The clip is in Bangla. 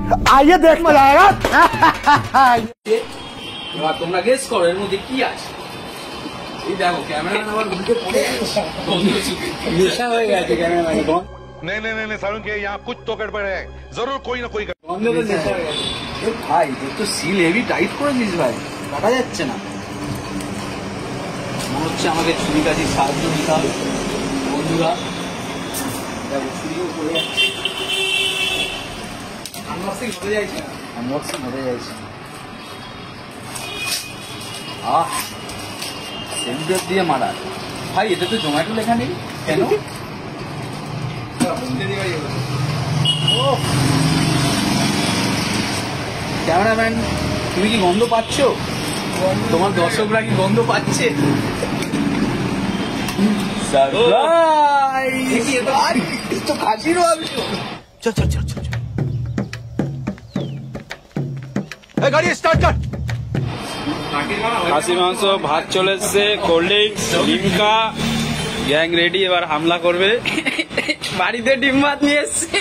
आइए देख मजा आएगा। এবার তোমরা গেস করো এর মধ্যে কি আছে। এই দেখো ক্যামেরাম্যান আবার ঘুরতে পড়ে গেছে, নেশা হয়ে গেছে ক্যামেরাম্যান। नहीं नहीं नहीं सारुण के यहाँ कुछ तो गड़बड़ है, जरूर कोई ना कोई গন্ধে তো নেশা হয়ে গেছে। ভাই তোর তো সিল হেভি টাইট করেছিস ভাই, কাটা যাচ্ছে না। মনে হচ্ছে আমাকে ছুরি কাছি সাহায্য নিতে হবে। বন্ধুরা দেখো ছুরিও পড়ে যাচ্ছে, আনবক্সিং হতে যাইছে, আনবক্সিং হতে যাইছে। আহ সেন্টার দিয়ে মারা ভাই, এটা তো জোম্যাটো লেখা নেই কেন? ক্যামেরাম্যান তুমি কি গন্ধ পাচ্ছ? তোমার দর্শকরা কি গন্ধ পাচ্ছে? তো খাসিরও আমি চল চল চল চল गाड़ी स्टार्ट कर। খাসি মাংস, ভাত চলে এসছে, cold drinks, Limca, gang ready, এবার হামলা করবে। বাড়িতে ডিম ভাত নিয়ে এসছে।